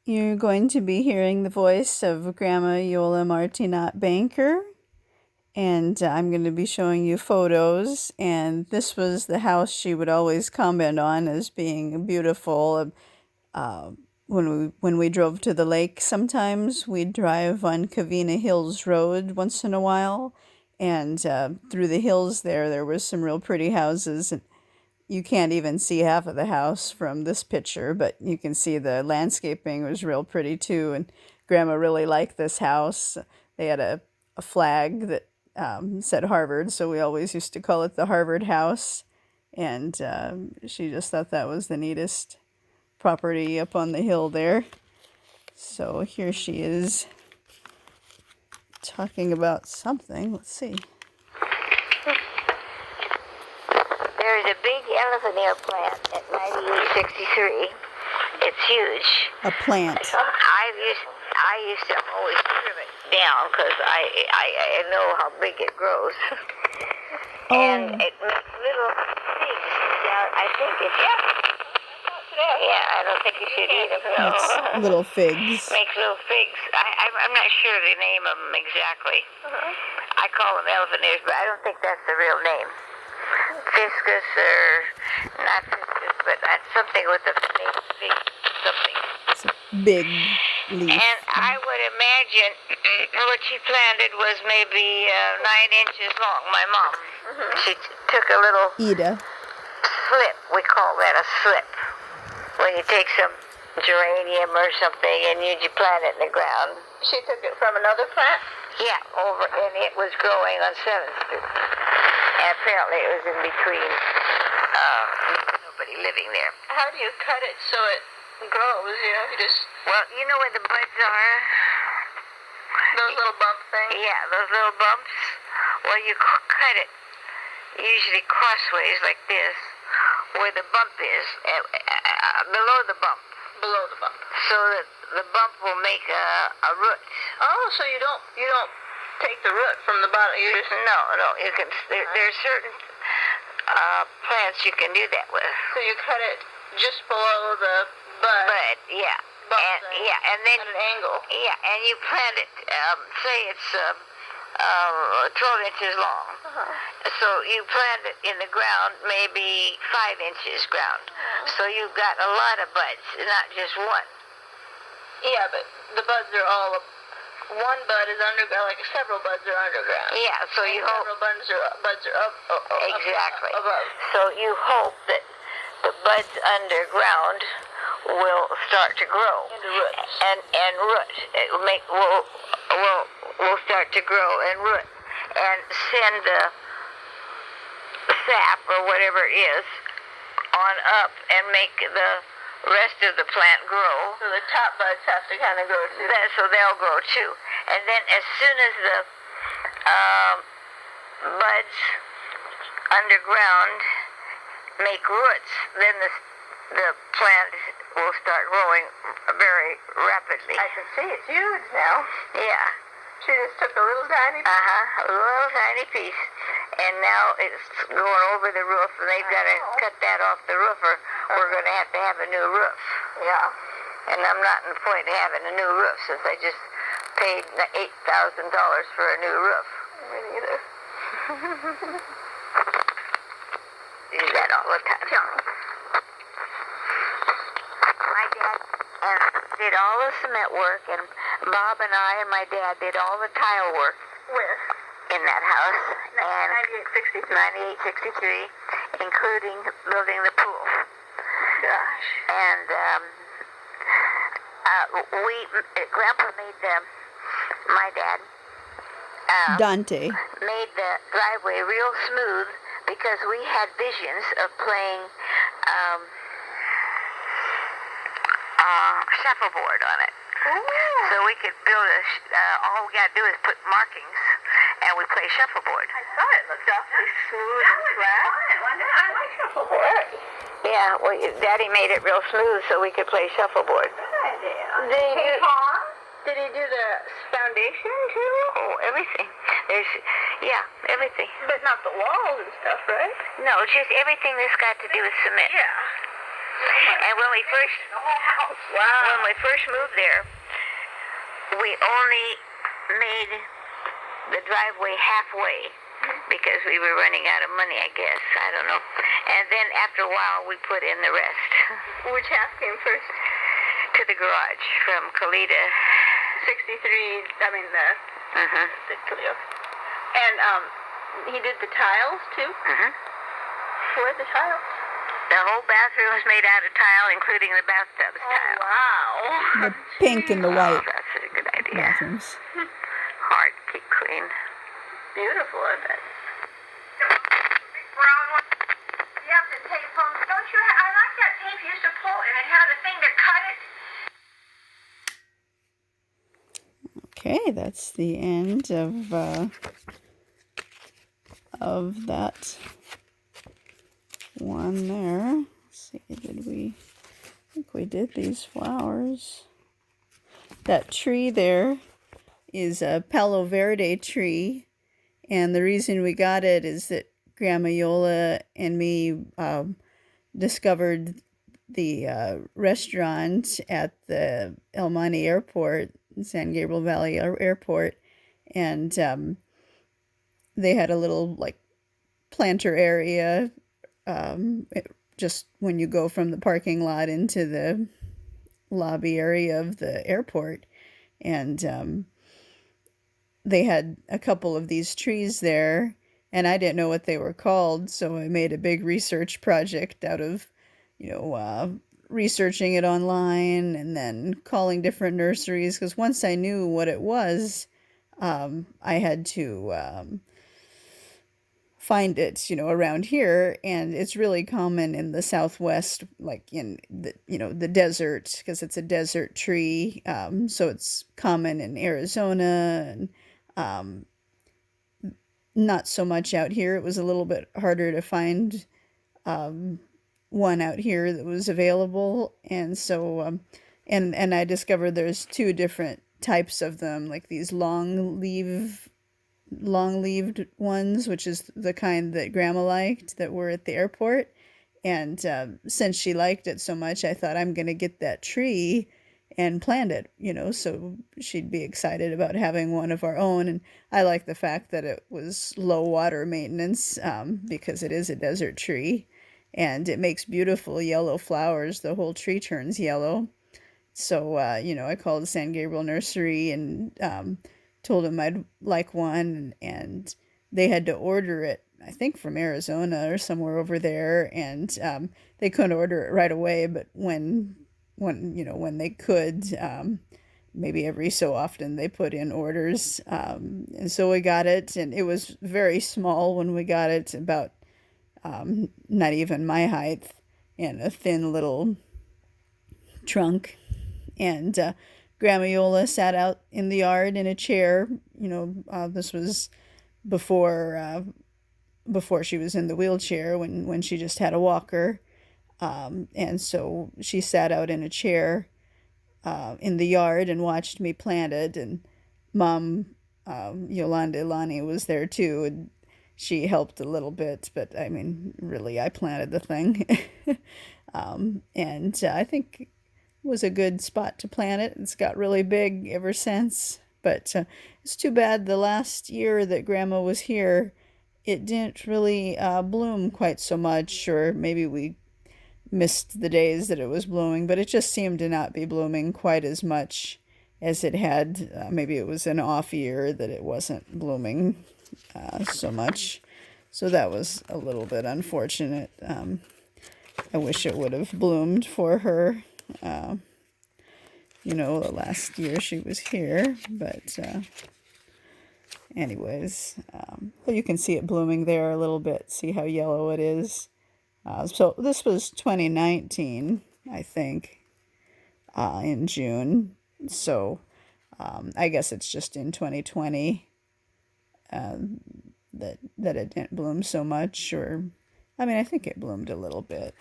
You're going to be hearing the voice of Grandma Iole Martinat banker, and I'm going to be showing you photos. And this was the house she would always comment on as being beautiful. Uh, when we drove to the lake, sometimes we'd drive on Covina Hills Road once in a while, and through the hills there were some real pretty houses. And you can't even see half of the house from this picture, but you can see the landscaping was real pretty too. And Grandma really liked this house. They had a flag that said Harvard, so we always used to call it the Harvard House. And she just thought that was the neatest property up on the hill there. So here she is talking about something. Let's see. There's a big elephant ear plant at 9863. It's huge. A plant. I used to always trim it down because I know how big it grows. Oh. And it makes little figs down. I think it's yeah. I don't think you should eat them. No. It's little figs. Makes little figs. I'm not sure the name of them exactly. I call them elephant ears, but I don't think that's the real name. Fiscus or not fiscus, but something with a big something. It's a big leaf. And I would imagine what she planted was maybe 9 inches long. My mom, she took a little Ida. slip. We call that a slip. When you take some geranium or something and you plant it in the ground. She took it from another plant? Yeah, and it was growing on 7th Street. And apparently it was in between nobody living there. How do you cut it so it grows? You just... Well, you know where the buds are? Those little bump things? Yeah, those little bumps. Well, you cut it usually crossways like this, where the bump is, below the bump. Below the bump. So that the bump will make a root. Oh, so you don't take the root from the bottom. You just... No, you can. There's certain plants you can do that with. So you cut it just below the bud. Bud, yeah. And then at an angle. Yeah, and you plant it. Say it's 12 inches long. So you plant it in the ground, maybe 5 inches ground. So you've got a lot of buds, not just one. Yeah, but the buds are all... One bud is underground, like several buds are underground. Yeah, so you hope... Several buds are up exactly. above. So you hope that the buds underground will start to grow. Into roots. And root. It will start to grow and root. And send the sap or whatever it is on up and make the rest of the plant grow. So the top buds have to kind of grow too. So they'll grow too. And then as soon as the buds underground make roots, then the plant will start growing very rapidly. I can see it's huge now. Yeah. She just took a little tiny piece. A little tiny piece. And now it's going over the roof, and they've got to cut that off the roof, or we're going to have a new roof. Yeah. And I'm not in the point of having a new roof, since I just paid $8,000 for a new roof. Me neither. Do that all the time. My dad did all the cement work, and Bob and I and my dad did all the tile work. Where? In that house. And 9863. 9863, including building the pool. Gosh. And Grandpa made my dad Dante. made the driveway real smooth because we had visions of playing shuffleboard on it. So we could build all we got to do is put markings, and we play shuffleboard. I thought it looked awfully smooth and flat. I like shuffleboard. Yeah, well, Daddy made it real smooth so we could play shuffleboard. Good idea. Did he do the foundation too? Oh, everything. Everything. But not the walls and stuff, right? No, just everything that's got to do with cement. Yeah. And when we first moved there, we only made the driveway halfway because we were running out of money, I guess. I don't know. And then after a while, we put in the rest. Which half came first? To the garage from Kalita. 63, I mean the Clio. And he did the tiles too? Where are the tiles? The whole bathroom was made out of tile, including the bathtub's tile. Wow. The pink and the white That's a good idea. bathrooms. Hard to keep clean. Beautiful, I bet. Brown one. You have the tape home. Don't you I like that tape you used to pull and it had a thing to cut it. Okay, that's the end of that one there. Let's see, I think we did these flowers. That tree there is a Palo Verde tree, and the reason we got it is that Grandma Iole and me discovered the restaurant at the El Monte Airport, San Gabriel Valley Airport, and they had a little like planter area just when you go from the parking lot into the lobby area of the airport, and they had a couple of these trees there, and I didn't know what they were called, so I made a big research project out of researching it online and then calling different nurseries, because once I knew what it was, I had to find it, around here, and it's really common in the Southwest, like in the desert, because it's a desert tree. So it's common in Arizona, and not so much out here. It was a little bit harder to find one out here that was available, and so and I discovered there's two different types of them, like these long-leaved ones, which is the kind that Grandma liked that were at the airport. And since she liked it so much, I thought I'm going to get that tree and plant it, so she'd be excited about having one of our own. And I like the fact that it was low water maintenance because it is a desert tree, and it makes beautiful yellow flowers. The whole tree turns yellow. So, I called the San Gabriel Nursery and told them I'd like one, and they had to order it, I think from Arizona or somewhere over there, and they couldn't order it right away, but when they could, maybe every so often they put in orders, and so we got it, and it was very small when we got it, about not even my height, and a thin little trunk, and Grandma Iole sat out in the yard in a chair. This was before she was in the wheelchair, when she just had a walker, and so she sat out in a chair in the yard and watched me plant it. And Mom, Yolanda Ilani, was there too, and she helped a little bit, but I mean, really, I planted the thing. And I think was a good spot to plant it. It's got really big ever since, but it's too bad the last year that Grandma was here, it didn't really bloom quite so much, or maybe we missed the days that it was blooming, but it just seemed to not be blooming quite as much as it had. Maybe it was an off year that it wasn't blooming so much, so that was a little bit unfortunate. I wish it would have bloomed for her, the last year she was here, but anyways, well, you can see it blooming there a little bit. See how yellow it is. So this was 2019, I think, in June. So I guess it's just in 2020 that it didn't bloom so much, or I mean, I think it bloomed a little bit.